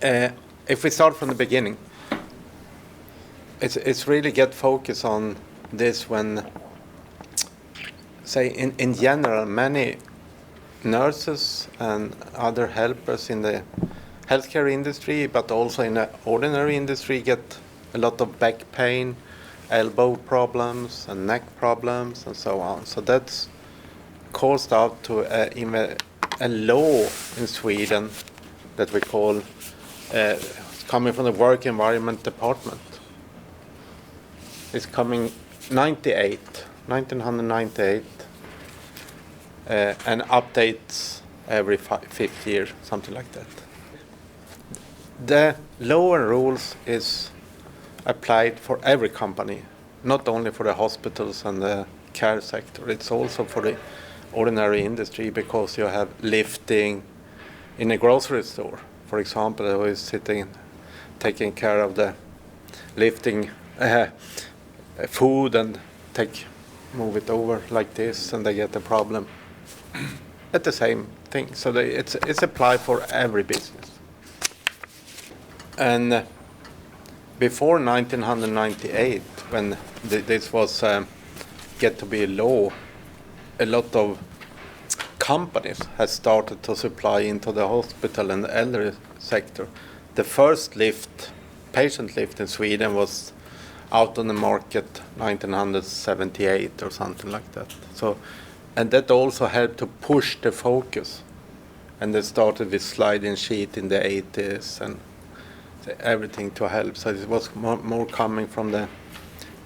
If we start from the beginning, it's really get focus on this when, say, in general, many nurses and other helpers in the healthcare industry, but also in the ordinary industry, get a lot of back pain, elbow problems, and neck problems, and so on. So that's caused out to a law in Sweden that we call, coming from the Work Environment Department. It's coming 1998, and updates every 5th year, something like that. The law and rules is applied for every company, not only for the hospitals and the care sector. It's also for the ordinary industry, because you have lifting in a grocery store. For example, I was taking care of the lifting food and move it over like this, and they get a problem. At the same thing, so it's applied for every business. And before 1998, when this was get to be a law, a lot of companies had started to supply into the hospital and the elderly sector. The first patient lift in Sweden was out on the market 1978 or something like that. So, and that also helped to push the focus. And they started with sliding sheet in the 80s and everything to help. So it was more coming from the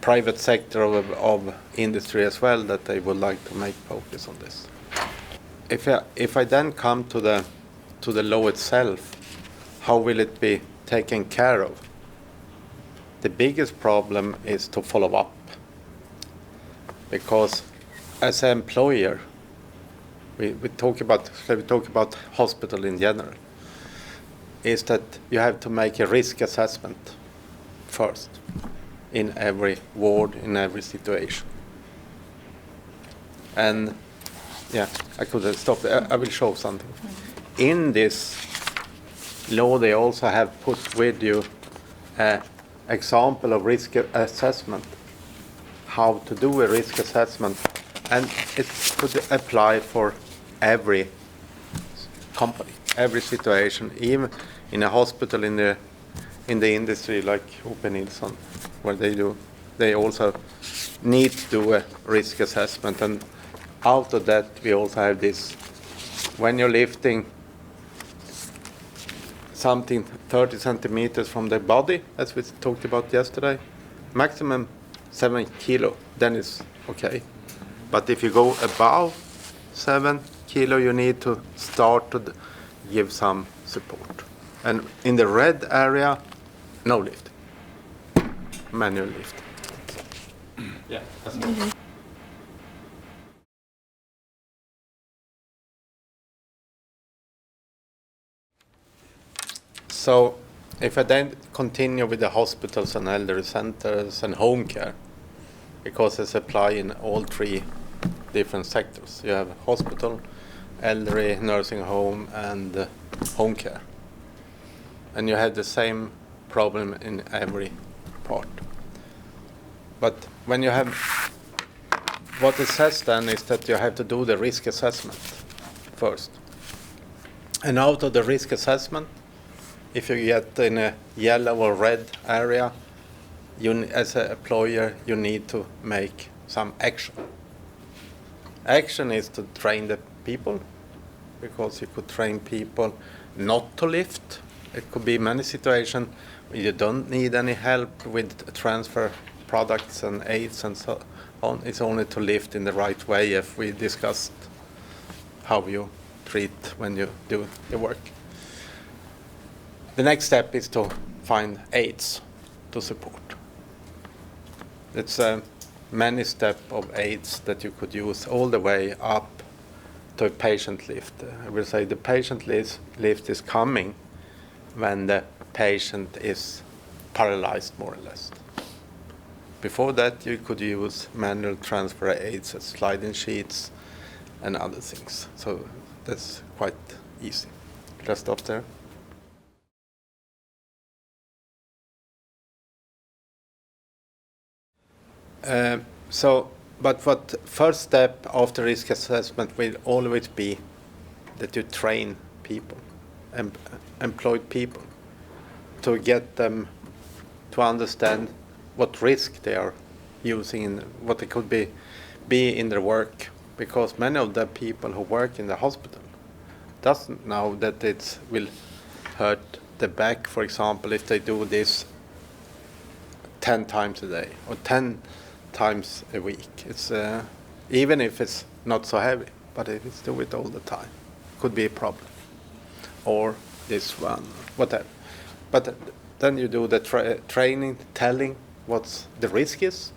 private sector of industry as well, that they would like to make focus on this. If I then come to the law itself, how will it be taken care of? The biggest problem is to follow up, because as an employer, we talk about hospital in general, is that you have to make a risk assessment first in every ward, in every situation. And yeah, I could stop. I will show something. In this law, they also have put with you an example of risk assessment, how to do a risk assessment, and it could apply for every company, every situation, even in a hospital, in the industry like Open Nilsson, where they also need to do a risk assessment. And out of that, we also have this: when you're lifting something 30 centimeters from the body, as we talked about yesterday, maximum 7 kilo, then it's okay. But if you go above 7 kilo, you need to start to give some support. And in the red area, no lift, manual lift. Yeah, that's it. So if I then continue with the hospitals and elderly centers and home care, because it's applied in all three different sectors. You have hospital, elderly, nursing home, and home care. And you have the same problem in every part. But when you have, what it says then is that you have to do the risk assessment first. And out of the risk assessment, if you get in a yellow or red area, as an employer, you need to make some action. Action is to train the people, because you could train people not to lift. It could be many situations where you don't need any help with transfer products and aids and so on. It's only to lift in the right way, if we discussed how you treat when you do the work. The next step is to find aids to support. It's a many step of aids that you could use all the way up to a patient lift. I will say the patient lift is coming when the patient is paralyzed, more or less. Before that, you could use manual transfer aids, sliding sheets, and other things. So that's quite easy. Let's stop there. But what first step after risk assessment will always be that you train people, employed people, to get them to understand what risk they are using and what it could be in their work. Because many of the people who work in the hospital doesn't know that it will hurt the back, for example, if they do this 10 times a day or 10 times a week. It's even if it's not so heavy, but if it's do it all the time, could be a problem. Or this one, whatever. But then you do the training, telling what the risk is,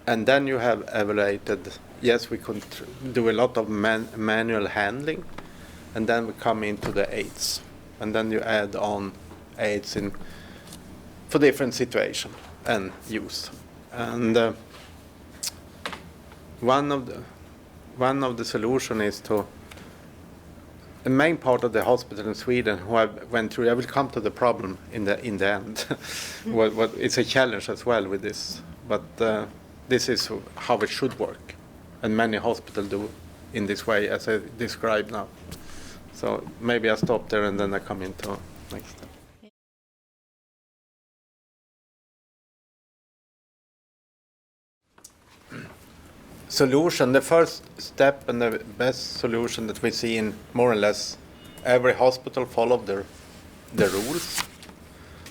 and then you have evaluated. Yes, we could do a lot of manual handling, and then we come into the aids, and then you add on aids in for different situation and use. And one of the solution is to the main part of the hospital in Sweden who I went through. I will come to the problem in the end. what it's a challenge as well with this, but this is how it should work, and many hospitals do in this way as I described now. So maybe I stop there and then I come into next. Solution, the first step and the best solution that we see in more or less every hospital follow the rules.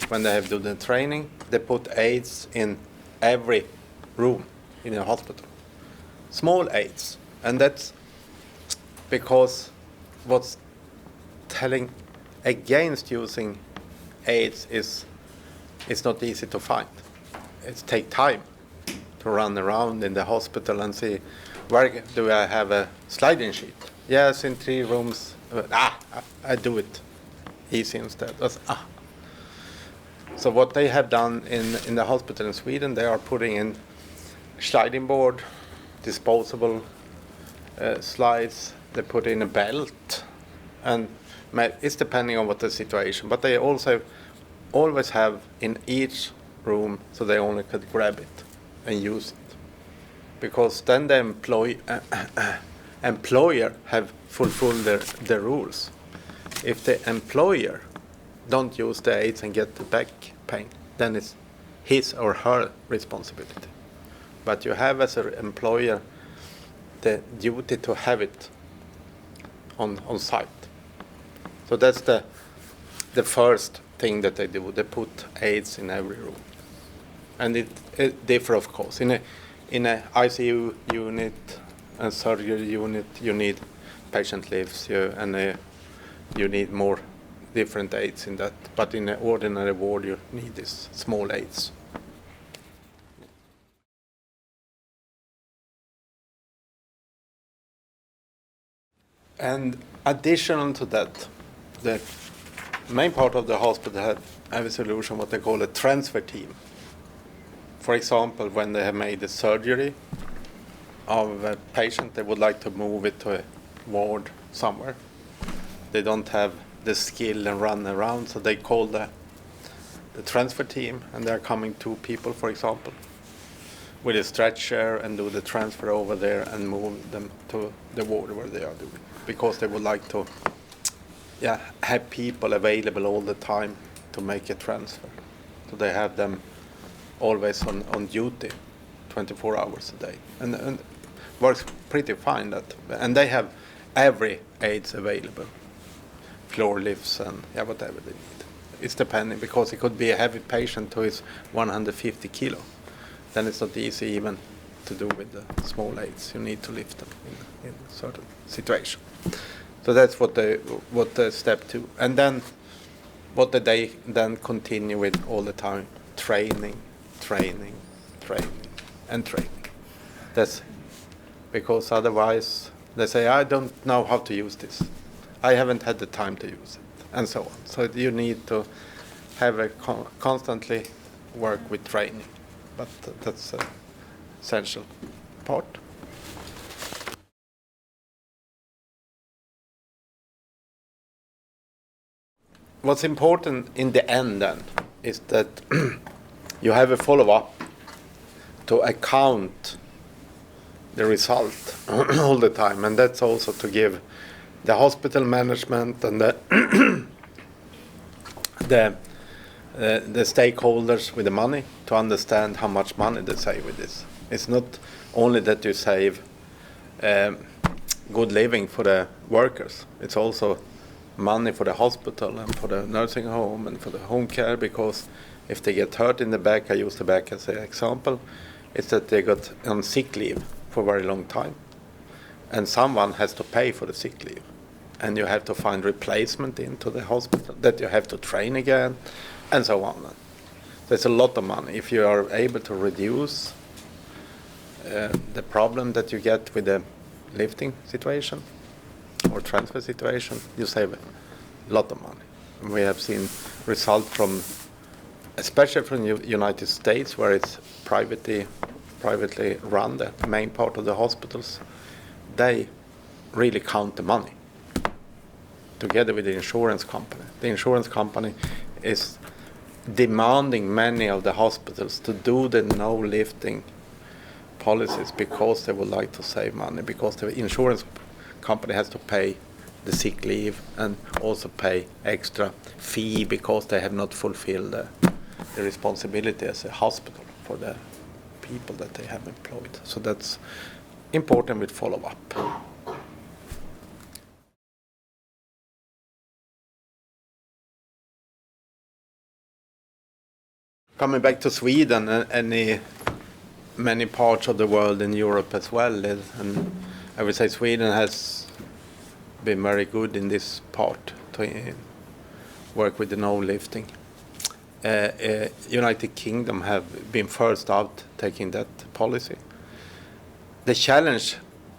When they have done the training, they put aids in every room in a hospital. Small aids. And that's because what's telling against using aids is it's not easy to find. It takes time to run around in the hospital and see where do I have a sliding sheet. Yes, in 3 rooms. I do it easy instead. So what they have done in the hospital in Sweden, they are putting in sliding board, disposable slides. They put in a belt, and it's depending on what the situation. But they also always have in each room, so they only could grab it and use it, because then the employer have fulfilled their rules. If the employer don't use the aids and get the back pain, then it's his or her responsibility. But you have as an employer the duty to have it on site. So that's the first thing that they do. They put aids in every room. And it differs, of course. In a ICU unit and surgery unit, you need patient lifts, and you need more different aids in that. But in an ordinary ward, you need these small aids. And additional to that, the main part of the hospital have a solution, what they call a transfer team. For example, when they have made a surgery of a patient, they would like to move it to a ward somewhere. They don't have the skill and run around, so they call the transfer team, and they're coming 2 people, for example, with a stretcher, and do the transfer over there and move them to the ward where they are doing, because they would like to have people available all the time to make a transfer. So they have them always on duty 24 hours a day, and works pretty fine. And they have every aids available, floor lifts and whatever they need. It's depending, because it could be a heavy patient who is 150 kilo. Then it's not easy even to do with the small aids. You need to lift them in a certain situation. So that's what the step 2. And then what they then continue with all the time, training. That's because otherwise they say, I don't know how to use this. I haven't had the time to use it, and so on. So you need to have a constantly work with training, but that's an essential part. What's important in the end then is that you have a follow-up to account the result all the time, and that's also to give the hospital management and the stakeholders with the money to understand how much money they save with this. It's not only that you save good living for the workers, it's also money for the hospital and for the nursing home and for the home care, because if they get hurt in the back, I use the back as an example, it's that they got on sick leave for a very long time. And someone has to pay for the sick leave. And you have to find replacement into the hospital, that you have to train again, and so on. There's a lot of money. If you are able to reduce the problem that you get with the lifting situation or transfer situation, you save a lot of money. And we have seen results from, especially from the United States, where it's privately run, the main part of the hospitals. They really count the money together with the insurance company. The insurance company is demanding many of the hospitals to do the no lifting policies because they would like to save money, because the insurance company has to pay the sick leave and also pay extra fee because they have not fulfilled the responsibility as a hospital for the people that they have employed. So that's important with follow-up. Coming back to Sweden and many parts of the world in Europe as well, and I would say Sweden has been very good in this part to work with the no lifting. United Kingdom have been first out taking that policy. The challenge,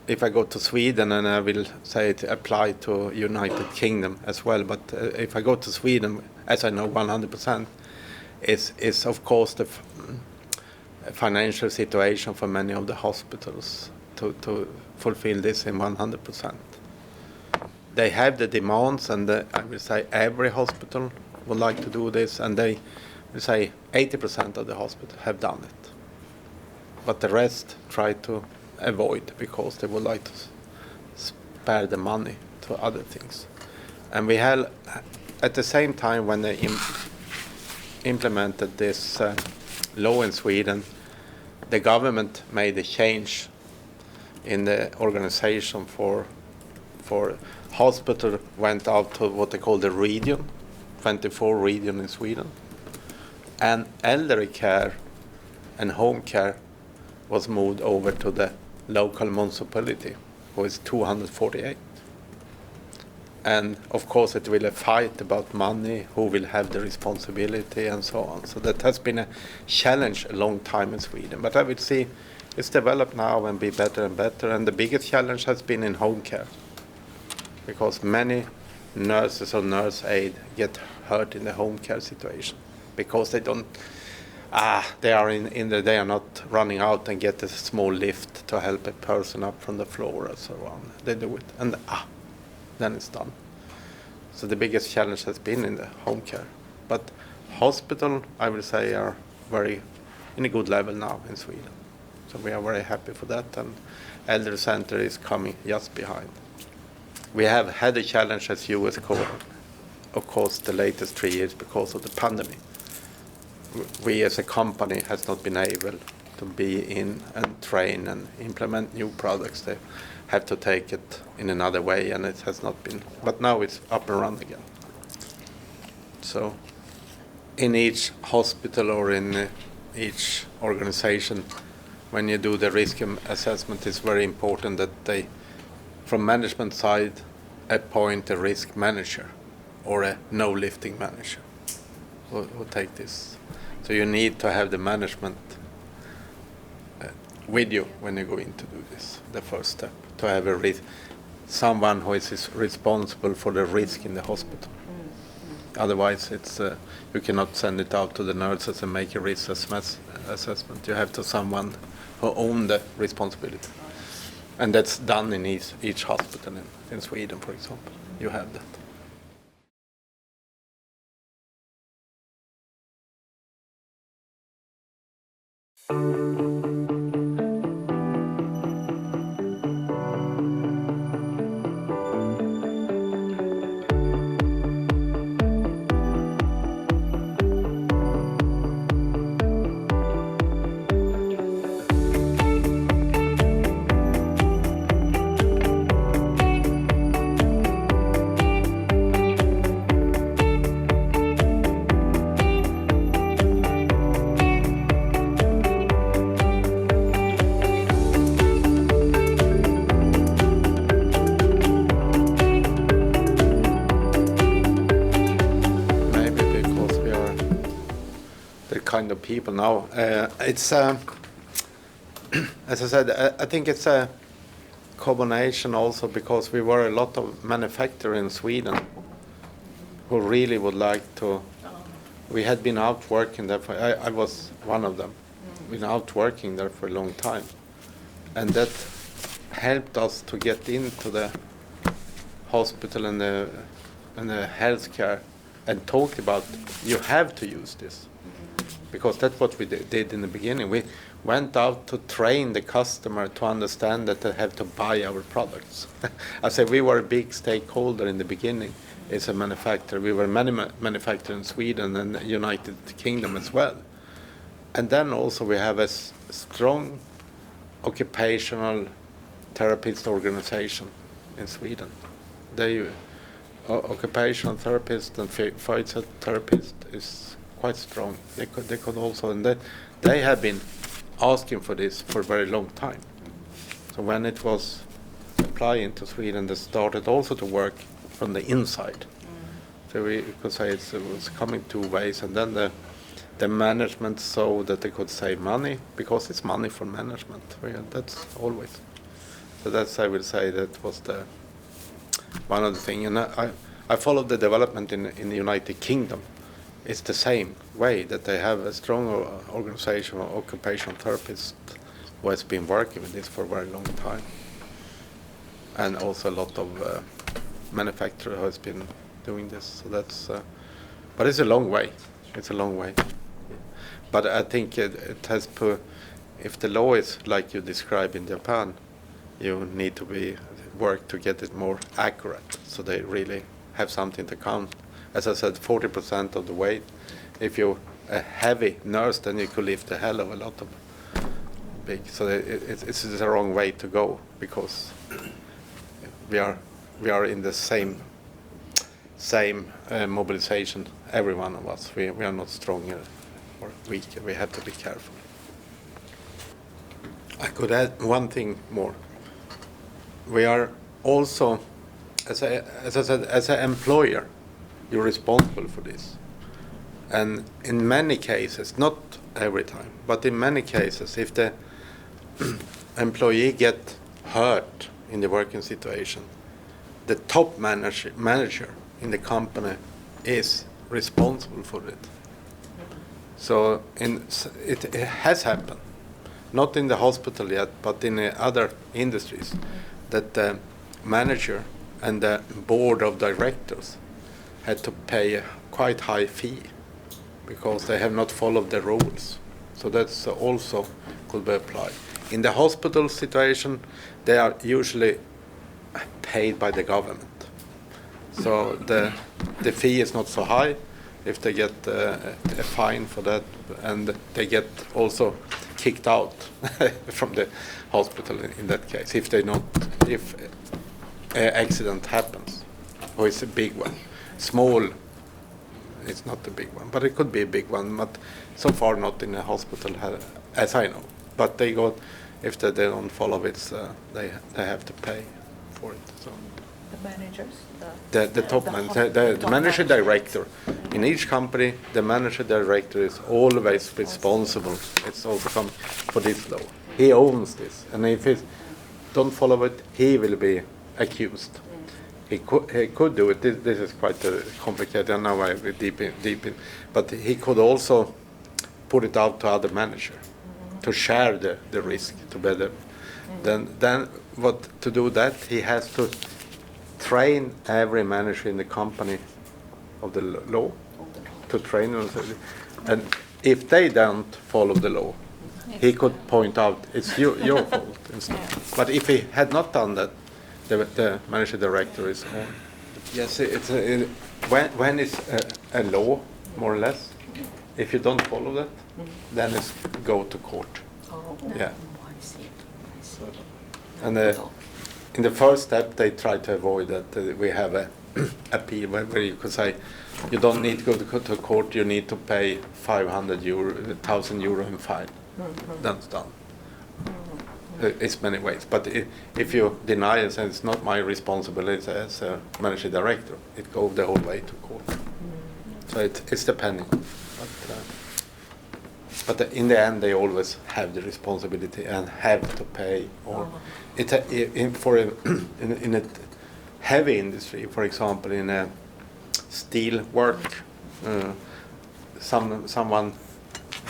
if I go to Sweden, and I will say it apply to United Kingdom as well, but if I go to Sweden, as I know 100%, is of course the financial situation for many of the hospitals to fulfill this in 100%. They have the demands, and I will say every hospital would like to do this, and they will say 80% of the hospitals have done it. But the rest try to avoid because they would like to spare the money to other things. And we had, at the same time when they implemented this law in Sweden, the government made a change in the organization for hospital, went out to what they call the region, 24 region in Sweden, and elderly care and home care was moved over to the local municipality, who is 248. And of course it will a fight about money, who will have the responsibility and so on. So that has been a challenge a long time in Sweden. But I would see it's developed now and be better and better. And the biggest challenge has been in home care, because many nurses or nurse aide get hurt in the home care situation because they don't, they are not running out and get a small lift to help a person up from the floor and so on. They do it and then it's done. So the biggest challenge has been in the home care. But hospital, I will say, are very in a good level now in Sweden. So we are very happy for that, and elder center is coming just behind. We have had a challenge as US of course, the latest 3 years because of the pandemic. We as a company has not been able to be in and train and implement new products. They have to take it in another way, and it has not been. But now it's up and running again. So in each hospital or in each organization, when you do the risk assessment, it's very important that they, from management side, appoint a risk manager or a no lifting manager who take this. So you need to have the management with you when you go in to do this, the first step, to have a someone who is responsible for the risk in the hospital. Otherwise, it's you cannot send it out to the nurses and make a risk assessment. You have to someone who owns the responsibility. And that's done in each hospital in Sweden, for example. You have that. people now. It's as I said, I think it's a combination also because we were a lot of manufacturers in Sweden who really would like to. We had been out working there I was one of them. Been out working there for a long time, and that helped us to get into the hospital and the healthcare and talked about you have to use this, because that's what we did in the beginning. We went out to train the customer to understand that they have to buy our products. I say we were a big stakeholder in the beginning as a manufacturer. We were many manufacturers in Sweden and United Kingdom as well. And then also we have a strong occupational therapist organization in Sweden. They occupational therapist and physiotherapist is quite strong. They could also, and they have been asking for this for a very long time. So when it was applied into Sweden, they started also to work from the inside. So we could say it was coming two ways, and then the management saw that they could save money because it's money for management. That's always. So that's, I will say, that was one of the things. And I followed the development in the United Kingdom. It's the same way that they have a strong organization of occupational therapists who has been working with this for a very long time. And also a lot of manufacturers has been doing this. So that's, but it's a long way. It's a long way. But I think it has if the law is like you describe in Japan, you need to work to get it more accurate, so they really have something to count. As I said, 40% of the weight. If you're a heavy nurse, then you could lift a hell of a lot of big. So it's the wrong way to go, because we are in the same mobilization. Every one of us. We are not stronger or weaker. We have to be careful. I could add one thing more. We are also, as I said, as an employer, you're responsible for this. And in many cases, not every time, but in many cases, if the employee get hurt in the working situation, the top manager in the company is responsible for it. So it has happened, not in the hospital yet, but in other industries, that the manager and the board of directors had to pay a quite high fee because they have not followed the rules. So that's also could be applied. In the hospital situation, they are usually paid by the government. So the fee is not so high if they get a fine for that, and they get also kicked out from the hospital in that case if an accident happens, or it's a big one. Small, it's not a big one, but it could be a big one. But so far, not in a hospital, as I know. But they got, if they don't follow it, they have to pay for it. So the managers, the top manager, the manager director in each company, the manager director is always responsible. It's also come for this law. He owns this, and if he don't follow it, he will be accused. He could do it. This is quite complicated. I know I'm deep in, but he could also put it out to other managers to share the risk together. Then what to do that? He has to train every manager in the company of the law to train them. And if they don't follow the law, he could point out it's your fault instead. But if he had not done that, the manager director is on. Yes, when it's a law, more or less. If you don't follow that, then it's go to court. Oh, yeah. I see. And in the first step, they try to avoid that. We have a appeal where you could say you don't need to go to court. You need to pay 1,000 euro in fine. That's done. It's many ways, but if you deny it and it's not my responsibility as a managing director, it goes the whole way to court. So it's depending. But, but in the end they always have the responsibility and have to pay. Or in a heavy industry, for example, in a steel work, someone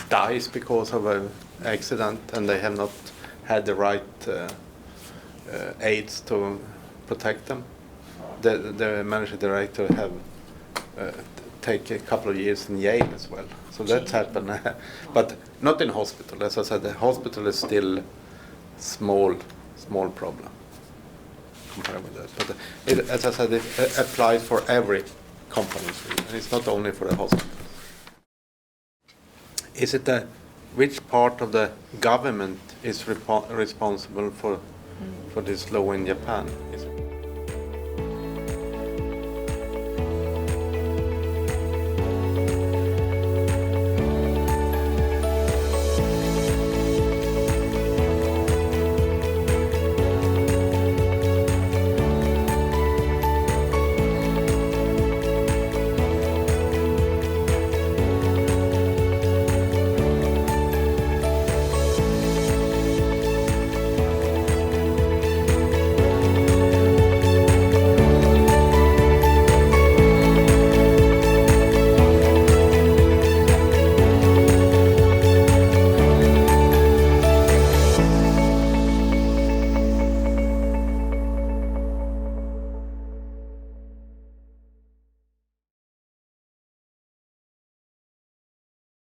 dies because of an accident and they have not had the right aids to protect them. The managing director have take a couple of years in jail as well. So that's happened, but not in hospital. As I said, the hospital is still small problem compared with that. But as I said, it applies for every company, and it's not only for the hospital. Is it which part of the government is responsible for this law in Japan? Is it